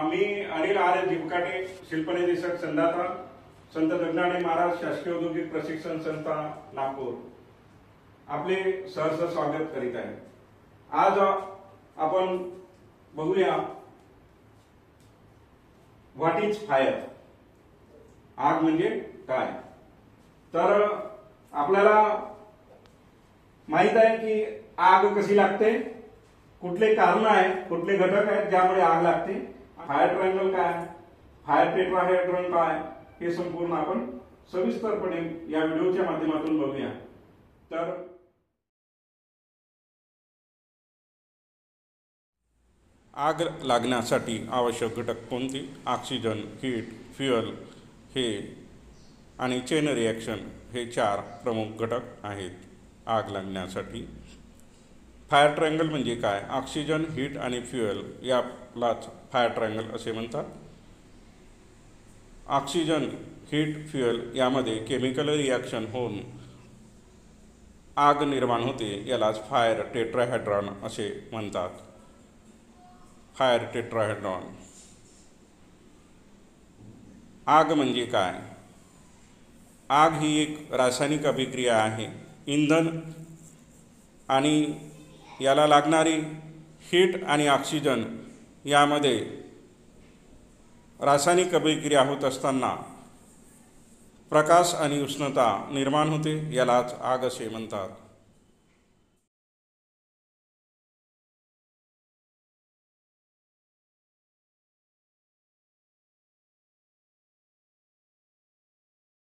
मी Anil R जिवकाटे, शिल्पनिदेशक संदाता, संत गगनाणे महाराज शासकीय औद्योगिक प्रशिक्षण संस्था नागपूर आपले सहर्ष स्वागत करीत आहे। आज आपण बघूया व्हॉट इज फायर, आग म्हणजे काय। तर आपल्याला माहित आहे की आग कशी लागते, कुठले कारण आहे, कुठले घटक आहेत ज्यामुळे आग लागते, फायर ट्रायंगल काय, फायर टेट्राहेड्रॉन काय, हे संपूर्ण आपण सविस्तरपणे या व्हिडिओच्या माध्यमातून बघूया। तर आग लागण्यासाठी आवश्यक घटक कोणते? ऑक्सिजन, हीट, फ्युएल हे आणि चेन रिएक्शन हे 4 प्रमुख घटक आहेत आग लागण्यासाठी। फायर ट्रायंगल म्हणजे काय? ऑक्सिजन, हीट आणि फ्युएल यालाच फायर ट्रायंगल असे म्हणतात। ऑक्सिजन, हीट, फ्युएल यामध्ये केमिकल रिएक्शन होऊन आग निर्माण होते, यालाच फायर टेट्राहेड्रॉन असे म्हणतात। Fire tetrahedron. आग म्हणजे काय? आग ही एक रासायनिक अभिक्रिया आहे। इंधन आणि याला लागणारी हीट आणि ऑक्सिजन यामध्ये रासायनिक अभिक्रिया होत असताना प्रकाश आणि उष्णता निर्माण होते, यालाच आग असे म्हणतात।